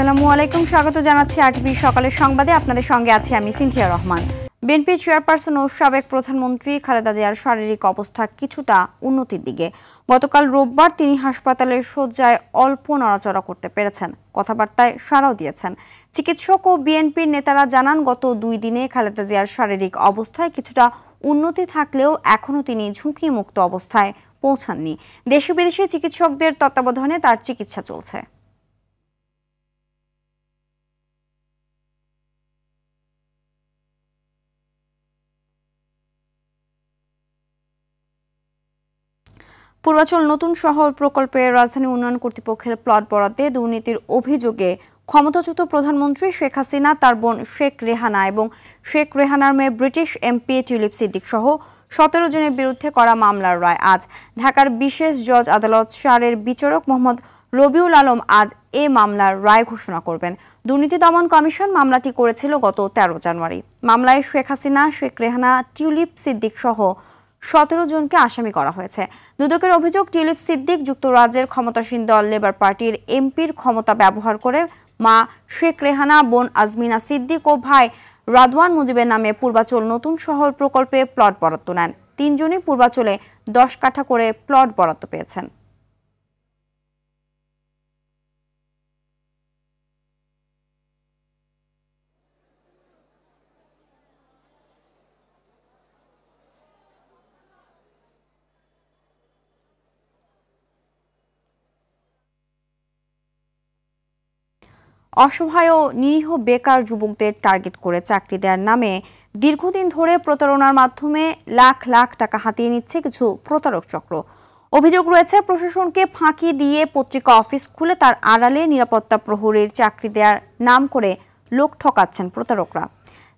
আসসালামু আলাইকুম, স্বাগত জানাচ্ছি আরটিভি সকালের সংবাদে। আপনাদের সঙ্গে আছি আমি সিনথিয়া রহমান। বিএনপি চেয়ারপারসন ও সাবেক প্রধানমন্ত্রী খালেদা জিয়ার শারীরিক অবস্থা কিছুটা উন্নতির দিকে। গতকাল রোববার তিনি হাসপাতালের শয্যায় অল্প নড়াচড়া করতে পেরেছেন, কথাবার্তায় সাড়াও দিয়েছেন। চিকিৎসক ও বিএনপির নেতারা জানান, গত 2 দিনে খালেদা জিয়ার শারীরিক অবস্থায় কিছুটা উন্নতি থাকলেও এখনও তিনি ঝুঁকিমুক্ত অবস্থায় পৌঁছাননি। দেশে বিদেশে চিকিৎসকদের তত্ত্বাবধানে তার চিকিৎসা চলছে। পূর্বাচল নতুন শহর প্রকল্পে রাজধানী উন্নয়ন কর্তৃপক্ষের প্লট বরাদ্দে দুর্নীতির অভিযোগে ক্ষমতাচ্যুত প্রধানমন্ত্রী শেখ হাসিনা, তার বোন শেখ রেহানা এবং শেখ রেহানার মেয়ে ব্রিটিশ এমপি টিউলিপ সিদ্দিক সহ 17 জনের বিরুদ্ধে করা মামলার রায় আজ। ঢাকার বিশেষ জজ আদালত 4-এর বিচারক মোহাম্মদ রবিউল আলম আজ এ মামলার রায় ঘোষণা করবেন। দুর্নীতি দমন কমিশন মামলাটি করেছিল গত 13 জানুয়ারি। মামলায় শেখ হাসিনা, শেখ রেহানা, টিউলিপ সিদ্দিক সহ 17 জনকে আসামি করা হয়েছে। দুদকের অভিযোগ, টিউলিপ সিদ্দিক যুক্তরাজ্যের ক্ষমতাসীন দল লেবার পার্টির এমপির ক্ষমতা ব্যবহার করে মা শেখ রেহানা, বোন আজমিনা সিদ্দিক ও ভাই রাদওয়ান মুজিবের নামে পূর্বাচল নতুন শহর প্রকল্পে প্লট বরাদ্দ নেন। 3 জনই পূর্বাচলে 10 কাঠা করে প্লট বরাদ্দ পেয়েছেন। অসহায় ও নিরীহ বেকার যুবকদের টার্গেট করে চাকরি দেওয়ার নামে দীর্ঘদিন ধরে প্রতারণার মাধ্যমে লাখ লাখ টাকা হাতিয়ে নিচ্ছে কিছু প্রতারক চক্র। অভিযোগ রয়েছে, প্রশাসনকে ফাঁকি দিয়ে পত্রিকা অফিস খুলে তার আড়ালে নিরাপত্তা প্রহরীর চাকরি দেওয়ার নাম করে লোক ঠকাচ্ছেন প্রতারকরা।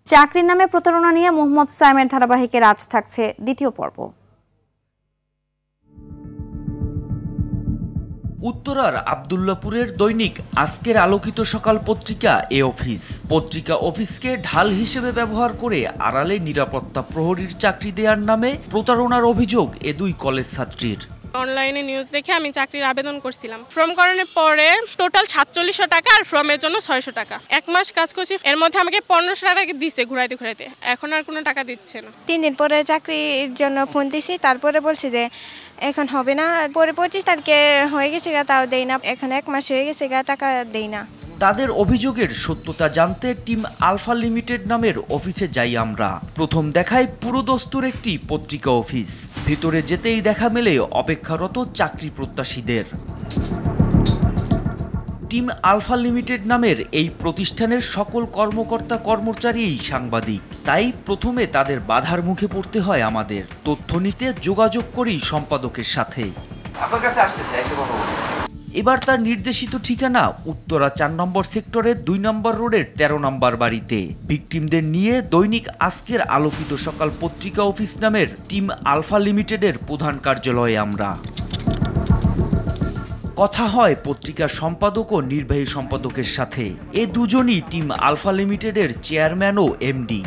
চাকরির নামে প্রতারণা নিয়ে মোহাম্মদ সাইমের ধারাবাহিকের আজ থাকছে দ্বিতীয় পর্ব। উত্তরার আব্দুল্লাপুরের দৈনিক আজকের আলোকিত সকাল পত্রিকা পত্রিকা অফিসকে ঢাল হিসেবে ব্যবহার করে আড়ালে নিরাপত্তা প্রহরীর চাকরি দেওয়ার নামে প্রতারণার অভিযোগ এ 2 কলেজ ছাত্রীর। অনলাইনে নিউজ দেখে আমি চাকরির আবেদন করছিলাম। ফর্ম করানোর পরে টোটাল 4700 টাকা আর ফর্মের জন্য 600 টাকা। 1 মাস কাজ করছি, এর মধ্যে আমাকে 1500 টাকা দিচ্ছে ঘুরাইতে ঘুরাইতে। এখন আর কোনো টাকা দিচ্ছে না। 3 দিন পরে চাকরির জন্য ফোন দিছি, তারপরে বলছে যে এখন হবে না। পরে 25 তারিখে হয়ে গেছে, তাও দেই না। এখন 1 মাস হয়ে গেছে, টাকা দেই না। তাদের অভিযোগের সত্যতা জানতে টিম আলফা লিমিটেড নামের অফিসে যাই আমরা। প্রথম দেখায় পুরোদস্তুর একটি পত্রিকা অফিস। ভিতরে যেতেই দেখা মেলে অপেক্ষারত চাকরি প্রত্যাশীদের। টিম আলফা লিমিটেড নামের এই প্রতিষ্ঠানের সকল কর্মকর্তা কর্মচারীই সাংবাদিক, তাই প্রথমে তাদের বাধার মুখে পড়তে হয় আমাদের। তথ্য নিতে যোগাযোগ করি সম্পাদকের সাথে। আপনার কাছে আসতেছে, এসে কথা বলতেছে। এবার তার নির্দেশিত ঠিকানা উত্তরা 4 নম্বর সেক্টরের 2 নম্বর রোডের 13 নম্বর বাড়িতে। ভিকটিমদের নিয়ে দৈনিক আজকের আলোকিত সকাল পত্রিকা অফিস নামের টিম আলফা লিমিটেডের প্রধান কার্যালয়ে আমরা। কথা হয় পত্রিকার সম্পাদক ও নির্বাহী সম্পাদকের সাথে। এ দুজনই টিম আলফা লিমিটেডের চেয়ারম্যান ও এমডি।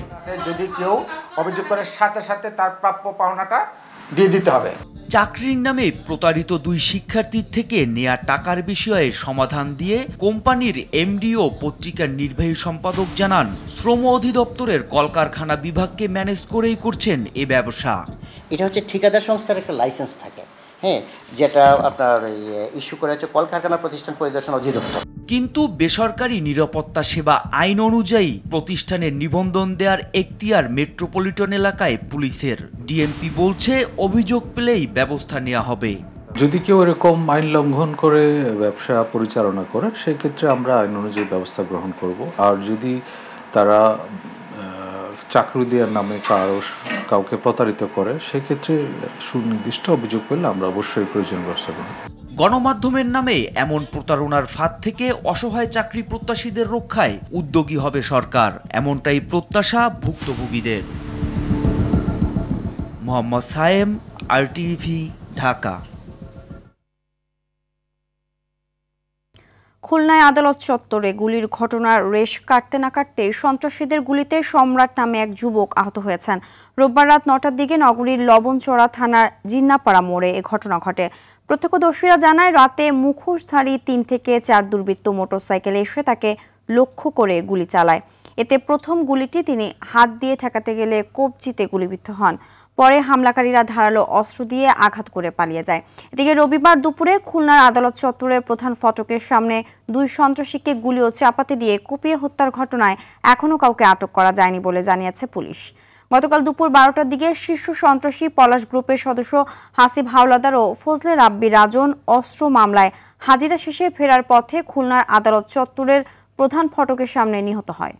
যদি কেউ অভিযোগ করে সাথে সাথে তার প্রাপ্য পাওনাটা দিয়ে দিতে হবে। চাকরির নামে প্রতারিত 2 শিক্ষার্থীর থেকে নেয়া টাকার বিষয়ে সমাধান দিয়ে কোম্পানির এমডি ও পত্রিকার নির্বাহী সম্পাদক জানান, শ্রম অধিদপ্তরের কলকারখানা বিভাগকে ম্যানেজ করেই করছেন এ ব্যবসা। এটা হচ্ছে ঠিকাদার সংস্থার একটা লাইসেন্স থাকে, যেটা আপনার ইস্যু করা হচ্ছে কলকারখানা প্রতিষ্ঠান পরিদর্শন অধিদপ্তর। কিন্তু বেসরকারি নিরাপত্তা সেবা আইন অনুযায়ী প্রতিষ্ঠানের নিবন্ধন দেওয়ার এখতিয়ার মেট্রোপলিটন এলাকায় পুলিশের। ডিএমপি বলছে, অভিযোগ পেলেই ব্যবস্থা নেওয়া হবে। যদি কেউ এরকম আইন লঙ্ঘন করে ব্যবসা পরিচালনা করে, সেই ক্ষেত্রে আমরা আইন অনুযায়ী ব্যবস্থা গ্রহণ করব। আর যদি তারা চাকরি দেওয়ার নামে কাউকে প্রতারিত করে, সেক্ষেত্রে সুনির্দিষ্ট অভিযোগ পেলে আমরা অবশ্যই প্রয়োজনীয় ব্যবস্থা গ্রহণ করব। গণমাধ্যমের নামে এমন প্রতারণার ফাঁদ থেকে অসহায় চাকরি প্রত্যাশীদের রক্ষায় উদ্যোগী হবে সরকার, এমনটাই প্রত্যাশা ভুক্তভোগীদের। মোহাম্মদ সায়েম, আরটিভি, ঢাকা। খুলনায় আদালত চত্বরে গুলির ঘটনার রেশ কাটতে না কাটতেই সন্ত্রাসীদের গুলিতে সম্রাট নামে এক যুবক আহত হয়েছেন। রোববার রাত 9টার দিকে নগরীর লবণচড়া থানার জিন্নাপাড়া মোড়ে এ ঘটনা ঘটে। প্রত্যক্ষদর্শীরা জানায় রাতে মুখোশধারী 3 থেকে 4 দুর্বৃত্ত মোটরসাইকেলে এসে তাকে লক্ষ্য করে গুলি চালায়। এতে প্রথম গুলিটি তিনি হাত দিয়ে ঠেকাতে গেলে কবজিতে গুলিবিদ্ধ হন। পরে হামলাকারীরা ধারালো অস্ত্র দিয়ে আঘাত করে পালিয়ে যায়। এদিকে রবিবার দুপুরে খুলনার আদালত চত্বরের প্রধান ফটকের সামনে 2 সন্ত্রাসীকে গুলি ও চাপাতি দিয়ে কুপিয়ে হত্যার ঘটনায় এখনও কাউকে আটক করা যায়নি বলে জানিয়েছে পুলিশ। গতকাল দুপুর 12টার দিকে শীর্ষ সন্ত্রাসী পলাশ গ্রুপের সদস্য হাসিব হাওলাদার ও ফজলে রাব্বি রাজন অস্ত্র মামলায় হাজিরা শেষে ফেরার পথে খুলনার আদালত চত্বরের প্রধান ফটকের সামনে নিহত হয়।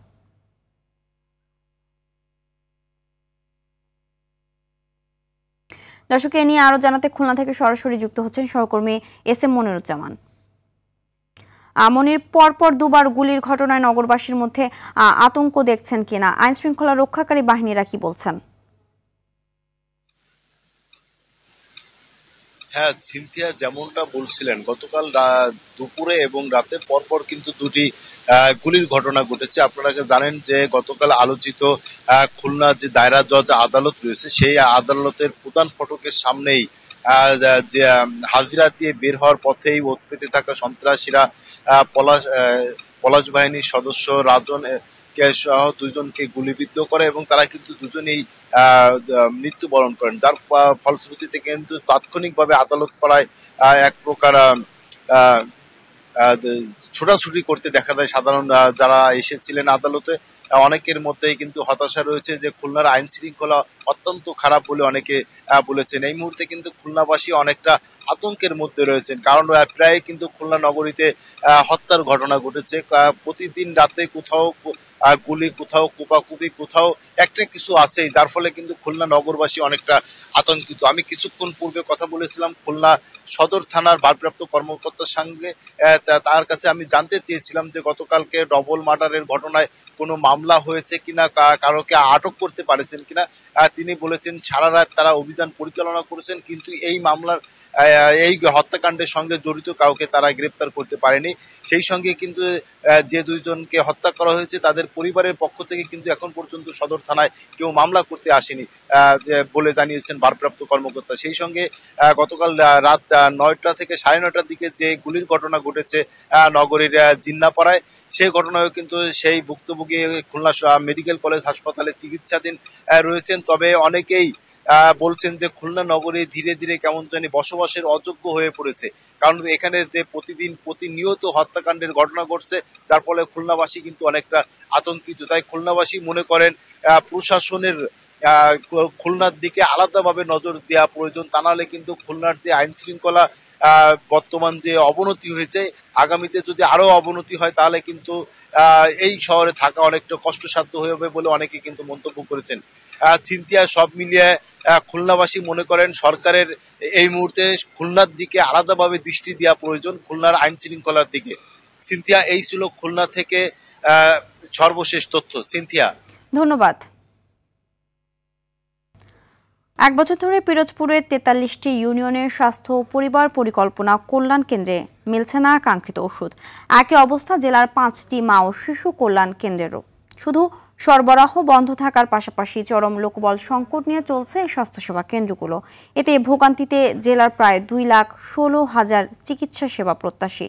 দর্শক, এ নিয়ে আরো জানাতে খুলনা থেকে সরাসরি যুক্ত হচ্ছেন সহকর্মী SM মনিরুজ্জামান। মনির, পরপর দুবার গুলির ঘটনায় নগরবাসীর মধ্যে আতঙ্ক দেখছেন কিনা? আইন শৃঙ্খলা রক্ষাকারী বাহিনীরা কি বলছেন? হ্যাঁ, সিনথিয়া যেমনটা বলছিলেন, গতকাল দুপুরে এবং রাতে পরপর কিন্তু দুটি গুলির ঘটনা ঘটেছে। আপনারা জানেন যে গতকাল আলোচিত খুলনা যে দায়রা জজ আদালত রয়েছে, সেই আদালতের প্রধান ফটকের সামনেই যে হাজিরা দিয়ে বের হওয়ার পথেই ওত পেতে থাকা সন্ত্রাসীরা পলাশ বাহিনীর সদস্য রাজন সহ 2 জনকে গুলিবিদ্ধ করে এবং তারা কিন্তু দুজনেই মৃত্যুবরণ করেন। যার ফলশ্রুতিতে কিন্তু তাৎক্ষণিকভাবে আদালত পাড়ায় এক প্রকার ছোটাছুটি করতে দেখা যায় সাধারণ যারা এসেছিলেন আদালতে। অনেকের মধ্যেই কিন্তু হতাশা রয়েছে যে খুলনার আইন শৃঙ্খলা অত্যন্ত খারাপ বলে অনেকে বলেছেন। এই মুহূর্তে কিন্তু খুলনাবাসী অনেকটা আতঙ্কের মধ্যে রয়েছেন, কারণ প্রায় কিন্তু খুলনা নগরীতে হত্যার ঘটনা ঘটেছে। প্রতিদিন রাতে কোথাও গুলি, কোথাও কোপাকুপি, কোথাও একটা কিছু আছেই, যার ফলে কিন্তু খুলনা নগরবাসী অনেকটা আতঙ্কিত। আমি কিছুক্ষণ পূর্বে কথা বলেছিলাম খুলনা সদর থানার ভারপ্রাপ্ত কর্মকর্তার সঙ্গে। তার কাছে আমি জানতে চেয়েছিলাম যে গতকালকে ডবল মার্ডারের ঘটনায় কোনো মামলা হয়েছে কিনা, কারোকে আটক করতে পারেছেন কিনা। তিনি বলেছেন সারা রাত তারা অভিযান পরিচালনা করেছেন, কিন্তু এই মামলার এই হত্যাকাণ্ডের সঙ্গে জড়িত কাউকে তারা গ্রেপ্তার করতে পারেনি। সেই সঙ্গে কিন্তু যে 2 জনকে হত্যা করা হয়েছে তাদের পরিবারের পক্ষ থেকে কিন্তু এখন পর্যন্ত সদর থানায় কেউ মামলা করতে আসেনি বলে জানিয়েছেন ভারপ্রাপ্ত কর্মকর্তা। সেই সঙ্গে গতকাল রাত 9টা থেকে 9:30টার দিকে যে গুলির ঘটনা ঘটেছে নগরীর জিন্নাপাড়ায়, সেই ঘটনায়ও কিন্তু সেই ভুক্তভোগী খুলনা মেডিকেল কলেজ হাসপাতালে চিকিৎসাধীন রয়েছেন। তবে অনেকেই বলছেন যে খুলনা নগরী ধীরে ধীরে কেমন জানি বসবাসের অযোগ্য হয়ে পড়েছে, কারণ এখানে যে প্রতিনিয়ত হত্যাকাণ্ডের ঘটনা ঘটছে, যার ফলে খুলনাবাসী কিন্তু অনেকটা আতঙ্কিত। তাই খুলনাবাসী মনে করেন প্রশাসনের খুলনার দিকে আলাদাভাবে নজর দেওয়া প্রয়োজন। তা নাহলে কিন্তু খুলনার যে আইন শৃঙ্খলা বর্তমান যে অবনতি হয়েছে, আগামীতে যদি আরো অবনতি হয় তাহলে কিন্তু এই শহরে থাকা অনেকটা কষ্টসাধ্য হয়ে যাবে বলে অনেকে কিন্তু মন্তব্য করেছেন। সিনথিয়া, সব মিলিয়ে খুলনাবাসী মনে করেন সরকারের এই মুহূর্তে খুলনার দিকে আলাদাভাবে দৃষ্টি দেওয়া প্রয়োজন, খুলনার আইন শৃঙ্খলার দিকে। সিনথিয়া, এই ছিল খুলনা থেকে সর্বশেষ তথ্য। সিনথিয়া, ধন্যবাদ। 1 বছর ধরে পিরোজপুরের 43টি ইউনিয়নের স্বাস্থ্য পরিবার পরিকল্পনা কল্যাণ কেন্দ্রে মিলছে না কাঙ্ক্ষিত ওষুধ। একই অবস্থা জেলার 5টি মা ও শিশু কল্যাণ কেন্দ্রেরও। শুধু সরবরাহ বন্ধ থাকার পাশাপাশি চরম লোকবল সংকট নিয়ে চলছে স্বাস্থ্যসেবা কেন্দ্রগুলো। এতে ভোগান্তিতে জেলার প্রায় 2,16,000 চিকিৎসা সেবা প্রত্যাশী।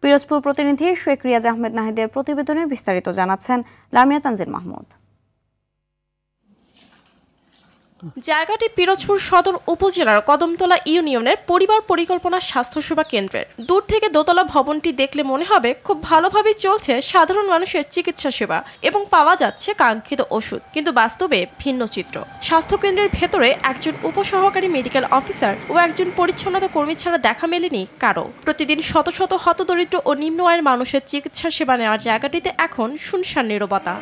পিরোজপুর প্রতিনিধি শেখ রিয়াজ আহমেদ নাহিদের প্রতিবেদনে বিস্তারিত জানাচ্ছেন লামিয়া তানজিল মাহমুদ। জায়গাটি পিরোজপুর সদর উপজেলার কদমতলা ইউনিয়নের পরিবার পরিকল্পনা স্বাস্থ্যসেবা কেন্দ্রের। দূর থেকে দোতলা ভবনটি দেখলে মনে হবে খুব ভালোভাবে চলছে সাধারণ মানুষের চিকিৎসা সেবা এবং পাওয়া যাচ্ছে কাঙ্ক্ষিত ওষুধ, কিন্তু বাস্তবে ভিন্ন চিত্র। স্বাস্থ্যকেন্দ্রের ভেতরে একজন উপসহকারী মেডিকেল অফিসার ও একজন পরিচ্ছন্নতা কর্মী ছাড়া দেখা মেলেনি কারো। প্রতিদিন শত শত হতদরিদ্র ও নিম্ন আয়ের মানুষের চিকিৎসা সেবা নেওয়ার জায়গাটিতে এখন শুনশান নীরবতা।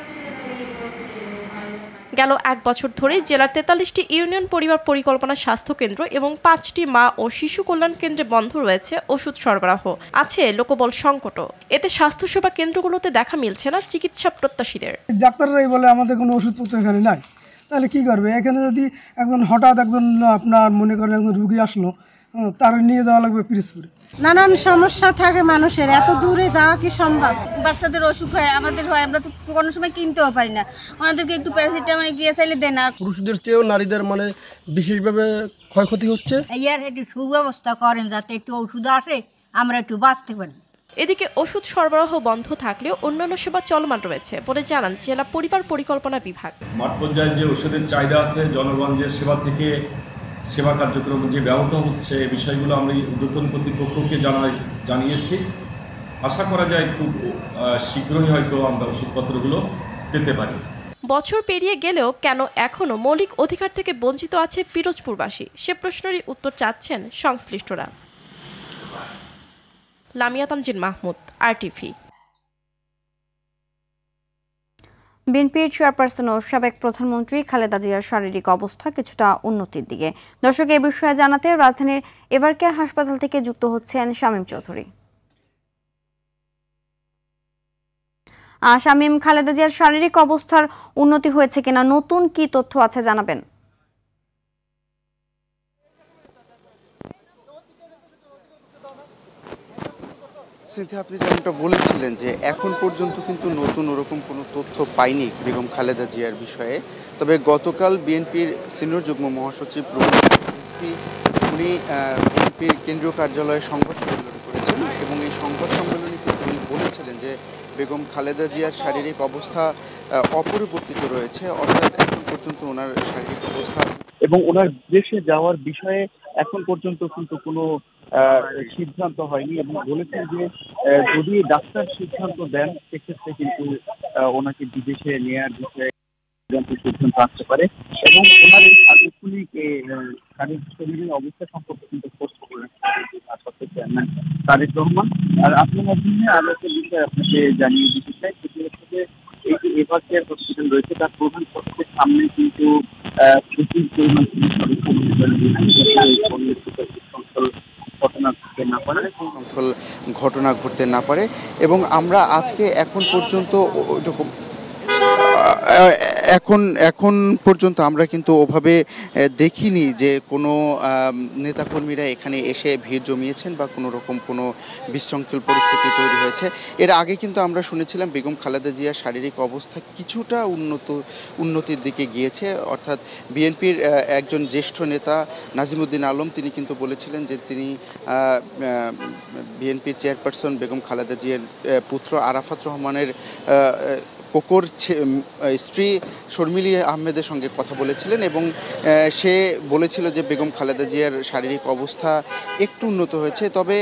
গেল 1 বছর ধরে জেলার 43টি ইউনিয়ন পরিবার পরিকল্পনা স্বাস্থ্য কেন্দ্র এবং 5টি মা ও শিশু কল্যাণ কেন্দ্রে বন্ধ রয়েছে ওষুধ সরবরাহ, আছে লোকবল সংকটও। এতে স্বাস্থ্যসেবা কেন্দ্রগুলোতে দেখা মিলছে না চিকিৎসা প্রত্যাশীদের। ডাক্তাররাই বলে আমাদের কোনো ওষুধপত্র এখানে নাই, তাহলে কি করবে? এখানে যদি এখন হঠাৎ একজন আপনার মনে করেন একজন রুগী আসলো, তার নিয়ে যাওয়া লাগবে পিরোজপুরে। নানান সমস্যা থাকে মানুষের, এত দূরে যাওয়া কি সম্ভব? বাচ্চাদের অসুখ হয়, আমাদের হয়, আমরা তো কোনো সময় কিনতেও পারি না। ওনাদেরকে একটু প্যারাসিটামল দিয়ে চাইলে দেয় না। পুরুষদের চেয়েও নারীদের মানে বিশেষভাবে ক্ষয়ক্ষতি হচ্ছে। ইয়ার একটু সুব্যবস্থা করেন যাতে একটু ওষুধ আসে, আমরা একটু বাঁচতে পারি। এদিকে ওষুধ সরবরাহ বন্ধ থাকলেও অন্যান্য সেবা চলমান রয়েছে বলে জানান জেলা পরিবার পরিকল্পনা বিভাগ। মাঠ পর্যায়ে যে ওষুধের চাহিদা আছে, জনগণের সেবা থেকে সেবা কার্যক্রম যে ব্যাহত হচ্ছে, এই বিষয়গুলো আমরা ঊর্ধ্বতন কর্তৃপক্ষকে জানিয়েছি। আশা করা যায় খুব শীঘ্রই হয়তো আমরা ওষুধপত্রগুলো পেতে পারি। বছর পেরিয়ে গেলেও কেন এখনো মৌলিক অধিকার থেকে বঞ্চিত আছে পিরোজপুরবাসী, সে প্রশ্নেরই উত্তর চাচ্ছেন সংশ্লিষ্টরা। লামিয়া তানজিন মাহমুদ, RTV। বিএনপির চেয়ারপারসন ও সাবেক প্রধানমন্ত্রী খালেদা জিয়ার শারীরিক অবস্থা কিছুটা উন্নতির দিকে। দর্শক, এই বিষয়ে জানাতে রাজধানীর এভারকেয়ার হাসপাতাল থেকে যুক্ত হচ্ছেন শামীম চৌধুরী। শামীম, খালেদা জিয়ার শারীরিক অবস্থার উন্নতি হয়েছে কিনা, নতুন কি তথ্য আছে জানাবেন? সিনথিয়া, আপনি যেমনটা বলেছিলেন যে এখন পর্যন্ত কিন্তু নতুন ওরকম কোনো তথ্য পাইনি বেগম খালেদা জিয়ার বিষয়ে। তবে গতকাল বিএনপির সিনিয়র যুগ্ম মহাসচিব উনি বিএনপির কেন্দ্রীয় কার্যালয়ে সংবাদ সম্মেলন করেছেন এবং এই সংবাদ সম্মেলনে কিন্তু উনি বলেছিলেন যে বেগম খালেদা জিয়ার শারীরিক অবস্থা অপরিবর্তিত রয়েছে, অর্থাৎ এখন পর্যন্ত ওনার শারীরিক অবস্থা এবং ওনার দেশে যাওয়ার বিষয়ে এখন পর্যন্ত কিন্তু কোনো সিদ্ধান্ত হয়নি এবং বলেছেন যে যদি ডাক্তার সিদ্ধান্ত দেন সেক্ষেত্রে কিন্তু ওনাকে বিদেশে নেওয়ার বিষয়ে সিদ্ধান্ত আসতে পারে এবং ওনার এই সার্বক্ষণিক শরীরের অবস্থা সম্পর্কে কিন্তু খোঁজ খবর চেয়ারম্যান তারেক রহমান। আর আপনার মাধ্যমে আরো একটা বিষয় আপনাকে জানিয়ে দিতে চাই, সেটি হচ্ছে যে এই যে এভারকেয়ার হসপিটাল রয়েছে তার প্রধান ফটকের সামনে কিন্তু প্রচুর পরিমাণ ঘটনা ঘটতে না পারে এবং আমরা আজকে এখন পর্যন্ত আমরা কিন্তু ওভাবে দেখিনি যে কোনো নেতাকর্মীরা এখানে এসে ভিড় জমিয়েছেন বা কোনো রকম কোনো বিশৃঙ্খল পরিস্থিতি তৈরি হয়েছে। এর আগে কিন্তু আমরা শুনেছিলাম বেগম খালেদা জিয়ার শারীরিক অবস্থা কিছুটা উন্নতির দিকে গিয়েছে, অর্থাৎ বিএনপির একজন জ্যেষ্ঠ নেতা নাজিমুদ্দিন আলম তিনি কিন্তু বলেছিলেন যে তিনি বিএনপির চেয়ারপারসন বেগম খালেদা জিয়ার পুত্র আরাফাত রহমানের কোকোর স্ত্রী শর্মিলী আহমেদের সঙ্গে কথা বলেছিলেন এবং সে বলেছিল যে বেগম খালেদা জিয়ার শারীরিক অবস্থা একটু উন্নত হয়েছে। তবে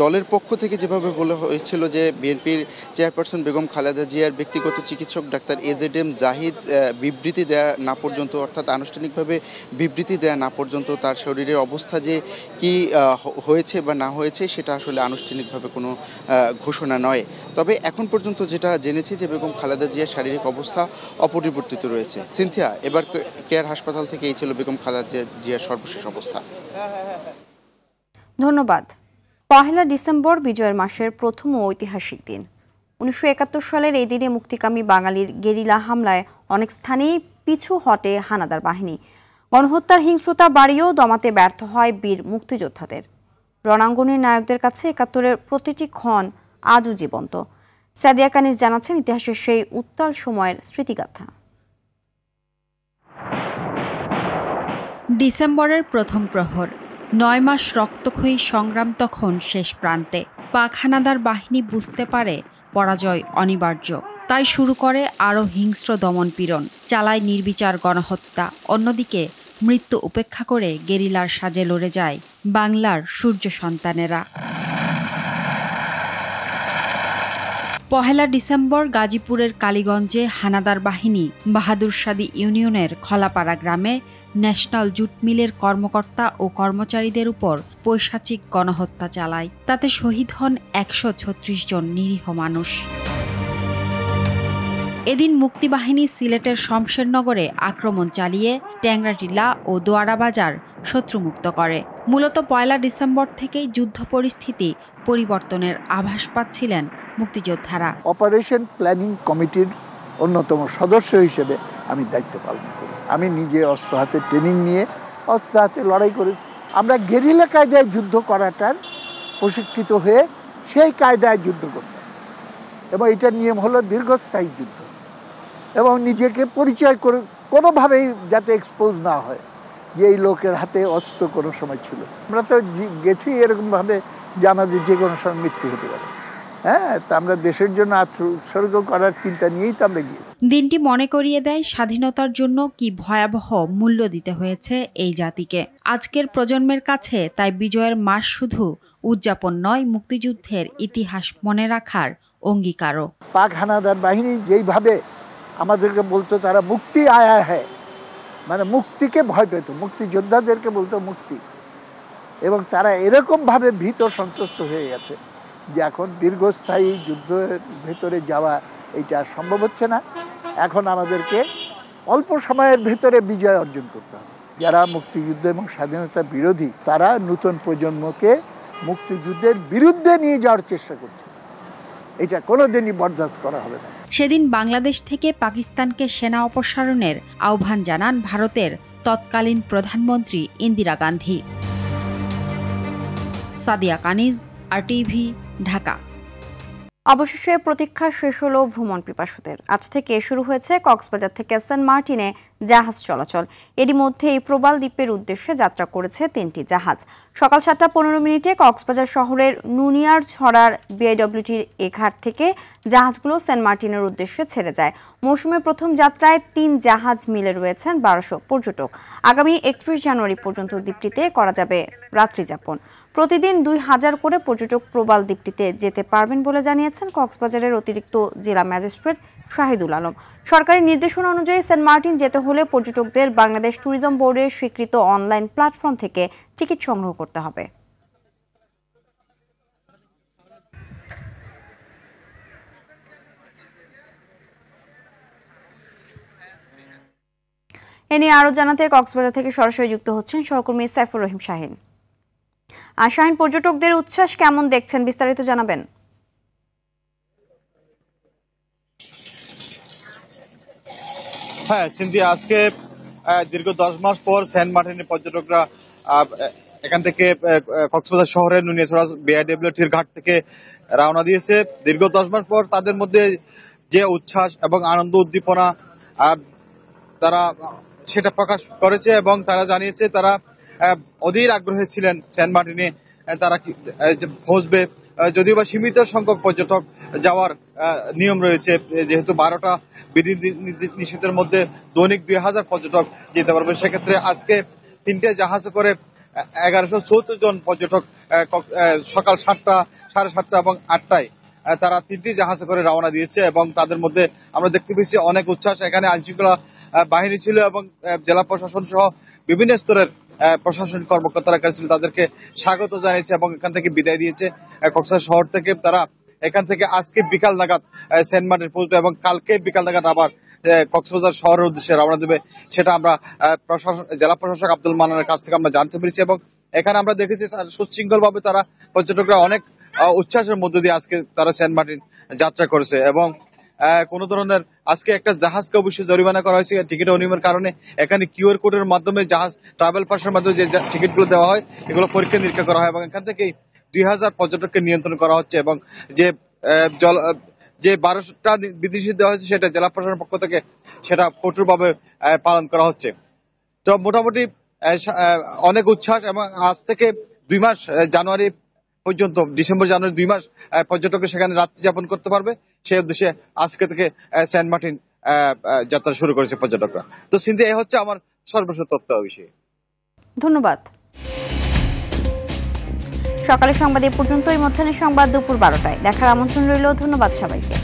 দলের পক্ষ থেকে যেভাবে বলা হয়েছিল যে বিএনপির চেয়ারপারসন বেগম খালেদা জিয়ার ব্যক্তিগত চিকিৎসক ডাক্তার AZM জাহিদ বিবৃতি দেয়া না পর্যন্ত, অর্থাৎ আনুষ্ঠানিকভাবে বিবৃতি দেয়া না পর্যন্ত তার শরীরের অবস্থা যে কি হয়েছে বা না হয়েছে সেটা আসলে আনুষ্ঠানিকভাবে কোনো ঘোষণা নয়। তবে এখন পর্যন্ত যেটা জেনেছি যে বেগম খালেদা জিয়ার শারীরিক অবস্থা অপরিবর্তিত রয়েছে। সিনথিয়া, এবার কেয়ার হাসপাতাল থেকে এই ছিল বেগম খালেদা জিয়ার সর্বশেষ অবস্থা। ধন্যবাদ। 1 ডিসেম্বর বিজয়ের মাসের প্রথম ঐতিহাসিক দিন। 1971 সালের এই দিনে মুক্তিকামী বাঙালির গেরিলা হামলায় অনেক স্থানেই পিছু হটে হানাদার বাহিনী। গণহত্যার হিংস্রতা বাড়িয়েও দমাতে ব্যর্থ হয় বীর মুক্তিযোদ্ধাদের। রণাঙ্গনের নায়কদের কাছে 71-এর প্রতিটি ক্ষণ আজও জীবন্ত। সাদিয়া কানিজ জানাচ্ছেন ইতিহাসের সেই উত্তাল সময়ের স্মৃতিগাথা। ডিসেম্বরের প্রথম প্রহর, 9 মাস রক্তক্ষয়ী সংগ্রাম তখন শেষ প্রান্তে। পাক হানাদার বাহিনী বুঝতে পারে পরাজয় অনিবার্য, তাই শুরু করে আরও হিংস্র দমনপীড়ন, চালায় নির্বিচার গণহত্যা। অন্যদিকে মৃত্যু উপেক্ষা করে গেরিলার সাজে লড়ে যায় বাংলার সূর্য সন্তানেরা। 1 ডিসেম্বর গাজীপুরের কালীগঞ্জে হানাদার বাহিনী বাহাদুরশাদী ইউনিয়নের খলাপাড়া গ্রামে ন্যাশনাল জুট মিলের কর্মকর্তা ও কর্মচারীদের উপর পৈশাচিক গণহত্যা চালায়। তাতে শহীদ হন 136 জন নিরীহ মানুষ। এদিন মুক্তিবাহিনী সিলেটের শমশেরনগরে আক্রমণ চালিয়ে ট্যাংরাটিলা ও দোয়ারা বাজার শত্রুমুক্ত করে। মূলত 1 ডিসেম্বর থেকেই যুদ্ধ পরিস্থিতি পরিবর্তনের আভাস পাচ্ছিলেন মুক্তিযোদ্ধারা। অপারেশন প্ল্যানিং কমিটির অন্যতম সদস্য হিসেবে আমি দায়িত্ব পালন করি। আমি নিজে অস্ত্র হাতে ট্রেনিং নিয়ে অস্ত্র হাতে লড়াই করেছি। আমরা গেরিলা কায়দায় যুদ্ধ করাটার প্রশিক্ষিত হয়ে সেই কায়দায় যুদ্ধ করতাম এবং এটার নিয়ম হলো দীর্ঘস্থায়ী যুদ্ধ এবং নিজেকে পরিচয় করে কোনোভাবেই যাতে এক্সপোজ না হয় যে এই লোকের হাতে অস্ত্র কোনো সময় ছিল। আমরা তো গেছি এরকমভাবে যে আমাদের যে কোনো সময় মৃত্যু হতে পারে। হ্যাঁ, তা আমরা দেশের জন্য উৎসর্গ করার চিন্তা নিয়েই তো আমরা গিয়েছি। দিনটি মনে করিয়ে দেয় স্বাধীনতার জন্য কি ভয়াবহ মূল্য দিতে হয়েছে এই জাতিকে। আজকের প্রজন্মের কাছে তাই বিজয়ের মাস শুধু উদযাপন নয়, মুক্তিযুদ্ধের ইতিহাস মনে রাখার অঙ্গীকারও। পাক হানাদার বাহিনী যেইভাবে আমাদেরকে বলতো তারা মুক্তি আয়া হ্যায়, মানে মুক্তিকে ভয় পেত, মুক্তিযোদ্ধাদেরকে বলতো মুক্তি, এবং তারা এরকমভাবে ভীত সন্ত্রস্ত হয়ে গেছে যে এখন দীর্ঘস্থায়ী যুদ্ধের ভেতরে যাওয়া এইটা সম্ভব হচ্ছে না। এখন আমাদেরকে অল্প সময়ের ভেতরে বিজয় অর্জন করতে হবে। যারা মুক্তিযুদ্ধ এবং স্বাধীনতা বিরোধী তারা নতুন প্রজন্মকে মুক্তিযুদ্ধের বিরুদ্ধে নিয়ে যাওয়ার চেষ্টা করছে, এটা কোনোদিনই বরদাস্ত করা হবে না। সেদিন বাংলাদেশ থেকে পাকিস্তানকে সেনা অপসারণের আহ্বান জানান ভারতের তৎকালীন প্রধানমন্ত্রী ইন্দিরা গান্ধী। সাদিয়া কানিজ, RTV, ঢাকা। অবশেষে প্রতীক্ষা শেষ হলো ভ্রমণ পিপাসুদের। আজ থেকে শুরু হয়েছে কক্সবাজার থেকে সেন্ট মার্টিনে জাহাজ চলাচল। এরই মধ্যে এই প্রবাল দ্বীপের উদ্দেশ্যে যাত্রা করেছে 3টি জাহাজ। সকাল 7:15 কক্সবাজার শহরের নুনিয়ার ছড়ার BIWTর এ ঘাট থেকে জাহাজগুলো সেন্ট মার্টিনের উদ্দেশ্যে ছেড়ে যায়। মৌসুমের প্রথম যাত্রায় 3 জাহাজ মিলে রয়েছেন 1200 পর্যটক। আগামী 31 জানুয়ারি পর্যন্ত দ্বীপটিতে করা যাবে রাত্রিযাপন। প্রতিদিন 2000 করে পর্যটক প্রবাল দ্বীপটিতে যেতে পারবেন বলে জানিয়েছেন কক্সবাজারের অতিরিক্ত জেলা ম্যাজিস্ট্রেট শাহিদুল আলম। সরকারি নির্দেশনা অনুযায়ী সেন্ট মার্টিন যেতে হলে পর্যটকদের বাংলাদেশ ট্যুরিজম বোর্ডের স্বীকৃত অনলাইন প্ল্যাটফর্ম থেকে টিকিট সংগ্রহ করতে হবে। এ নিয়ে আরো জানাতে কক্সবাজার থেকে সরাসরি যুক্ত হচ্ছেন সহকর্মী সাইফুর রহিম শাহিন। শাহিন, পর্যটকদের উচ্ছ্বাস কেমন দেখছেন, বিস্তারিত জানাবেন। হ্যাঁ সিন্ধি, আজকে দীর্ঘ 10 মাস পর সেন্ট মার্টিনের পর্যটকরা এখান থেকে কক্সবাজার শহরের নুনিয়াছড়া BIWTর ঘাট থেকে রওনা দিয়েছে। দীর্ঘ 10 মাস পর তাদের মধ্যে যে উচ্ছ্বাস এবং আনন্দ উদ্দীপনা তারা সেটা প্রকাশ করেছে এবং তারা জানিয়েছে তারা অধীর আগ্রহে ছিলেন সেন্ট মার্টিনে তারা পৌঁছবে। যদিও বা সীমিত সংখ্যক পর্যটক যাওয়ার নিয়ম রয়েছে, যেহেতু 12টা বিধি নিষেধের মধ্যে দৈনিক 2000 পর্যটক যেতে পারবে। সেক্ষেত্রে আজকে 3টে জাহাজে করে 1174 জন পর্যটক সকাল 7টা, 7:30 এবং 8টায় তারা 3টি জাহাজে করে রওনা দিয়েছে এবং তাদের মধ্যে আমরা দেখতে পেয়েছি অনেক উচ্ছ্বাস। এখানে আইনশৃঙ্খলা বাহিনী ছিল এবং জেলা প্রশাসন সহ বিভিন্ন স্তরের প্রশাসনিক কর্মকর্তারা ছিল, তাদেরকে স্বাগত জানিয়েছে এবং এখান থেকে বিদায় দিয়েছে। কক্সবাজার শহর থেকে তারা এখান থেকে আজকে বিকাল নাগাদ সেন্ট মার্টিন পৌঁছবে এবং কালকে বিকাল নাগাদ আবার কক্সবাজার শহরের উদ্দেশ্যে রওনা দেবে। সেটা আমরা জেলা প্রশাসক আব্দুল মান্নানের কাছ থেকে আমরা জানতে পেরেছি এবং এখানে আমরা দেখেছি সুশৃঙ্খল ভাবে তারা পর্যটকরা অনেক উচ্ছ্বাসের মধ্য দিয়ে আজকে তারা সেন্ট মার্টিন যাত্রা করেছে এবং কোন ধরনের আজকে একটা জাহাজকে অবশ্যই জরিমানা করা হয়েছে টিকিট অনিয়মের কারণে। এখানে QR কোডের মাধ্যমে জাহাজ ট্রাভেল পাসের মাধ্যমে যে টিকিটগুলো দেওয়া হয় এগুলো পরীক্ষা নিরীক্ষা করা হয় এবং এখান থেকে 2000 পর্যটককে নিয়ন্ত্রণ করা হচ্ছে এবং যে 12টা বিধিনিষেধ দেওয়া হয়েছে সেটা জেলা প্রশাসনের পক্ষ থেকে সেটা কঠোরভাবে পালন করা হচ্ছে। তো মোটামুটি অনেক উচ্ছ্বাস এবং আজ থেকে 2 মাস জানুয়ারি পর্যন্ত, ডিসেম্বর জানুয়ারি 2 মাস পর্যটকের সেখানে রাত্রি যাপন করতে পারবে। সেই উদ্দেশ্যে আজকে থেকে সেন্ট মার্টিন যাত্রা শুরু করেছে পর্যটকরা। তো সিন্ধি, এই হচ্ছে আমার সর্বশেষ তথ্য বিষয়ে। ধন্যবাদ। সকালের সংবাদ এ পর্যন্তই। মধ্যাহ্নের সংবাদ দুপুর 12টায় দেখার আমন্ত্রণ রইল। ধন্যবাদ সবাইকে।